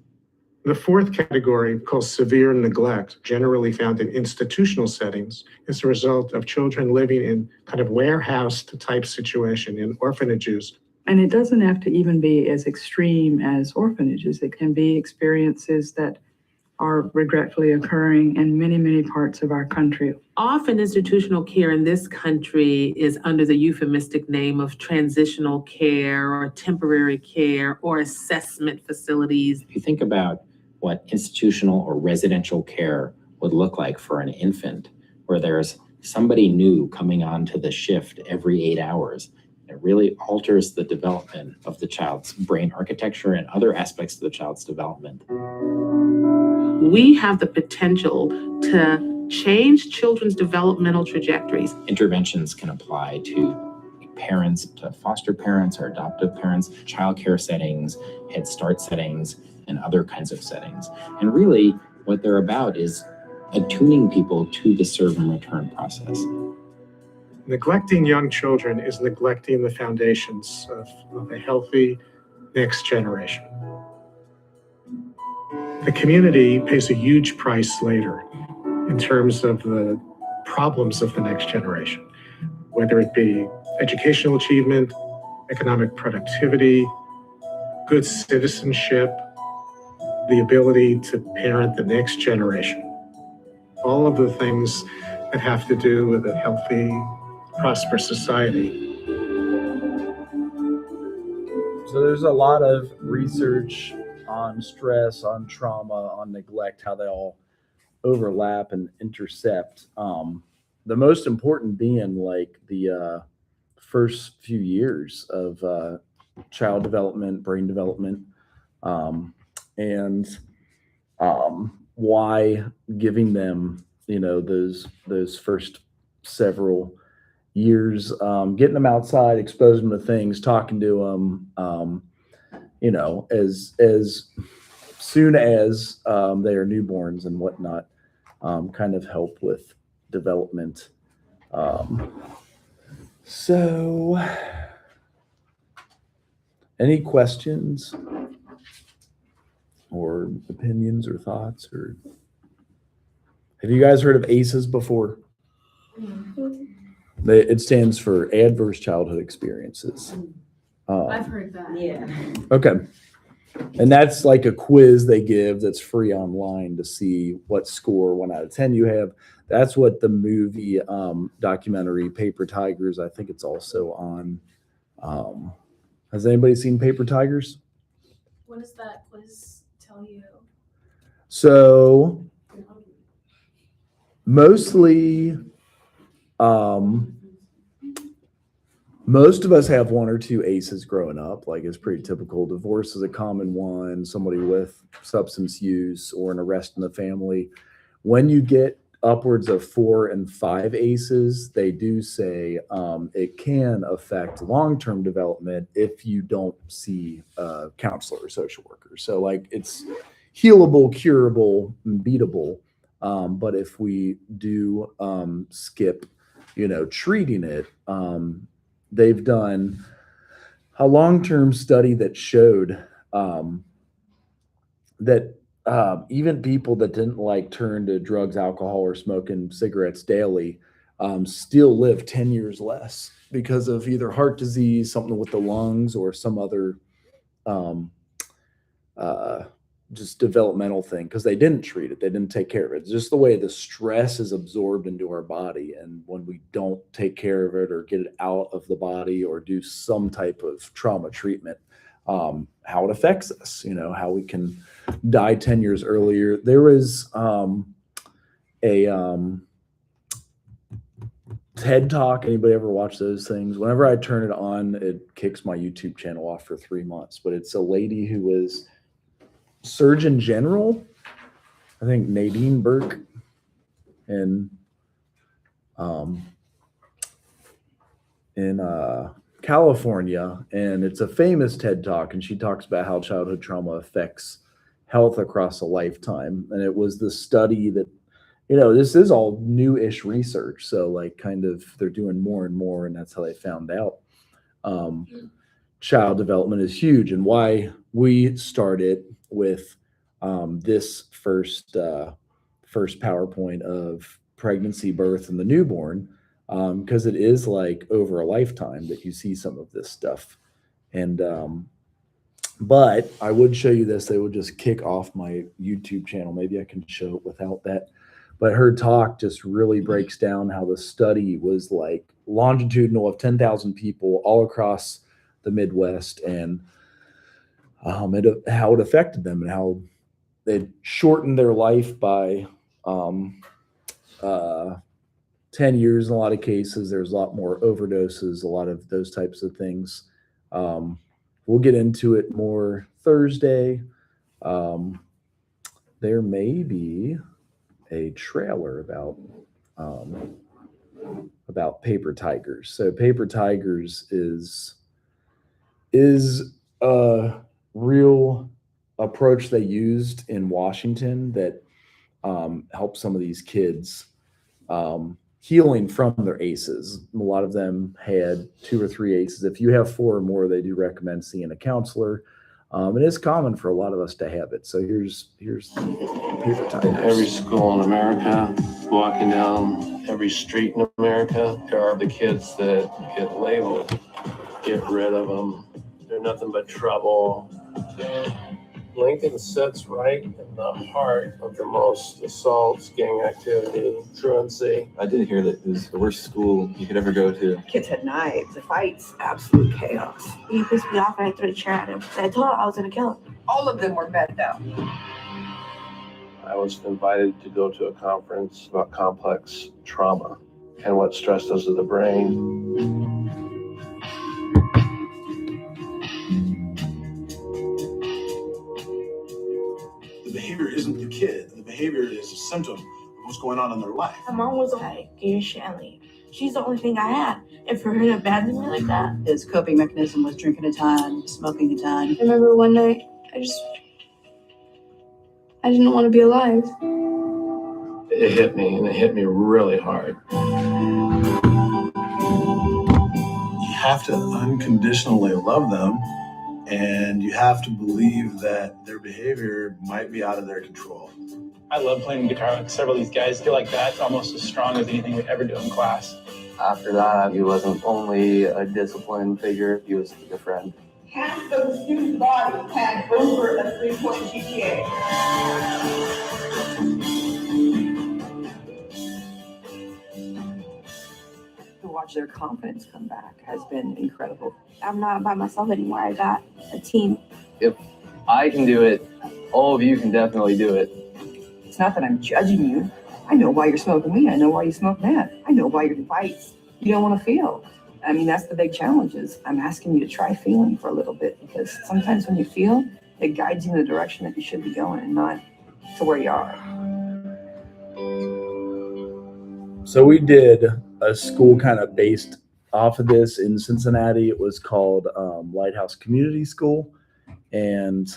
The fourth category, called severe neglect, generally found in institutional settings, is a result of children living in kind of warehoused type situation in orphanages. And it doesn't have to even be as extreme as orphanages. It can be experiences that are regretfully occurring in many, many parts of our country. Often institutional care in this country is under the euphemistic name of transitional care or temporary care or assessment facilities. If you think about what institutional or residential care would look like for an infant, where there's somebody new coming onto the shift every 8 hours, it really alters the development of the child's brain architecture and other aspects of the child's development. We have the potential to change children's developmental trajectories. Interventions can apply to parents, to foster parents or adoptive parents, childcare settings, Head Start settings, and other kinds of settings. And really, what they're about is attuning people to the serve and return process. Neglecting young children is neglecting the foundations of a healthy next generation. The community pays a huge price later in terms of the problems of the next generation, whether it be educational achievement, economic productivity, good citizenship, the ability to parent the next generation. All of the things that have to do with a healthy, prosperous society. So there's a lot of research on stress, on trauma, on neglect, how they all overlap and intercept. The most important being like the first few years of child development, brain development, and why giving them, those first several years, getting them outside, exposing them to things, talking to them, as soon as they are newborns and whatnot, kind of help with development. So any questions or opinions or thoughts? Or have you guys heard of ACEs before? It stands for Adverse Childhood Experiences. I've heard that. Yeah. Okay. And that's like a quiz they give that's free online to see what score 1 out of 10 you have. That's what the movie documentary Paper Tigers, I think it's also on. Has anybody seen Paper Tigers? What does that quiz tell you? So mostly, most of us have 1 or 2 ACEs growing up. Like, it's pretty typical. Divorce is a common one, somebody with substance use, or an arrest in the family. When you get upwards of 4 and 5 ACEs, they do say it can affect long-term development if you don't see a counselor or social worker. So like, it's healable, curable, and beatable. But if we do skip, treating it, they've done a long-term study that showed that even people that didn't turn to drugs, alcohol, or smoking cigarettes daily still live 10 years less because of either heart disease, something with the lungs, or some other um, just developmental thing, because they didn't treat it, they didn't take care of it. It's just the way the stress is absorbed into our body, and when we don't take care of it or get it out of the body or do some type of trauma treatment, how it affects us, how we can die 10 years earlier. There was a TED Talk. Anybody ever watch those things? Whenever I turn it on, it kicks my YouTube channel off for 3 months. But it's a lady who was Surgeon General, I think Nadine Burke, in California, and it's a famous TED Talk, and she talks about how childhood trauma affects health across a lifetime. And it was the study that, this is all new-ish research, so like kind of they're doing more and more, and that's how they found out child development is huge, and why we started with this first PowerPoint of pregnancy, birth, and the newborn, because it is like over a lifetime that you see some of this stuff. And but I would show you this. They would just kick off my YouTube channel. Maybe I can show it without that. But her talk just really breaks down how the study was like longitudinal of 10,000 people all across the Midwest, and how it affected them, and how it shortened their life by 10 years in a lot of cases. There's a lot more overdoses, a lot of those types of things. We'll get into it more Thursday. There may be a trailer about paper tigers. So paper tigers is a real approach they used in Washington that helped some of these kids healing from their ACEs. A lot of them had 2 or 3 ACEs. If you have 4 or more, they do recommend seeing a counselor. It is common for a lot of us to have it. So here's the paper tigers. Every school in America, walking down every street in America, there are the kids that get labeled. Get rid of them. They're nothing but trouble. Lincoln sits right in the heart of the most assaults, gang activity, truancy. I did hear that it was the worst school you could ever go to. Kids had knives, the fights, absolute chaos. He pissed me off and I threw a chair at him. I told him I was going to kill him. All of them were bed though. I was invited to go to a conference about complex trauma and what stress does to the brain. The behavior isn't the kid. The behavior is a symptom of what's going on in their life. My mom was like, get your Shelly. She's the only thing I had. And for her to abandon me like that. His coping mechanism was drinking a ton, smoking a ton. I remember one night, I didn't want to be alive. It hit me, and it hit me really hard. You have to unconditionally love them, and you have to believe that their behavior might be out of their control. I love playing guitar with several of these guys. I feel like that's almost as strong as anything we ever do in class. After that, he wasn't only a discipline figure, he was a friend. Half of the student's body had over a 3-point GPA. To watch their confidence come back has been incredible. I'm not by myself anymore. I got a team. If I can do it, all of you can definitely do it. It's not that I'm judging you. I know why you're smoking weed. I know why you smoke meth. I know why you're in fights. You don't want to feel. I mean, that's the big challenge is I'm asking you to try feeling for a little bit, because sometimes when you feel, it guides you in the direction that you should be going and not to where you are. So we did a school kind of based off of this in Cincinnati. It was called Lighthouse Community School, and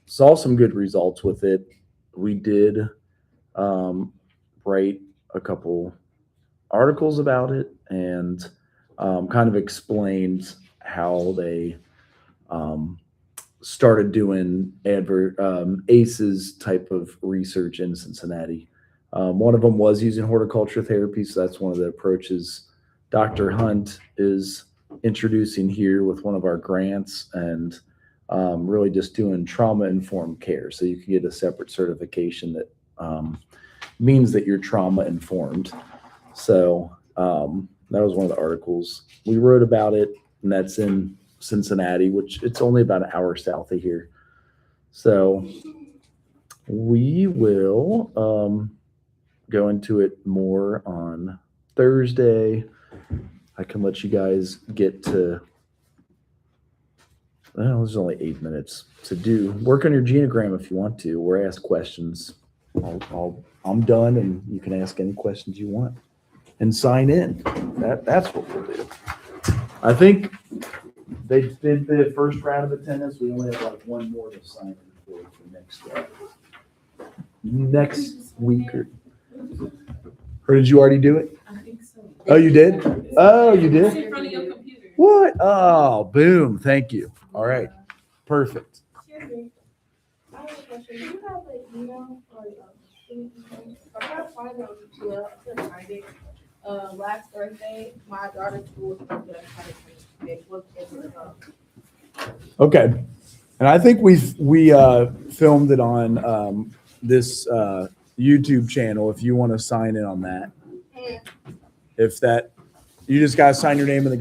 saw some good results with it. We did write a couple articles about it, and kind of explained how they started doing ACEs type of research in Cincinnati. One of them was using horticulture therapy, so that's one of the approaches Dr. Hunt is introducing here with one of our grants, and really just doing trauma-informed care. So you can get a separate certification that means that you're trauma-informed. So that was one of the articles we wrote about it, and that's in Cincinnati, which it's only about an hour south of here. So we will go into it more on Thursday. I can let you guys get to, well, there's only 8 minutes to do. Work on your genogram if you want to, or ask questions. I'm done, and you can ask any questions you want and sign in. That's what we'll do. I think they did the first round of attendance. We only have like one more to sign in for next week. Or did you already do it? I think so. Oh, you did? Oh, you did? In front of your computer. What? Oh, boom. Thank you. All right. Perfect. Excuse me. I have a question. Do you have an email or I got to find out to find it. Last Thursday, my daughter's school was going to Okay. And I think we filmed it on this YouTube channel if you want to sign in on that. If that, you just got to sign your name in the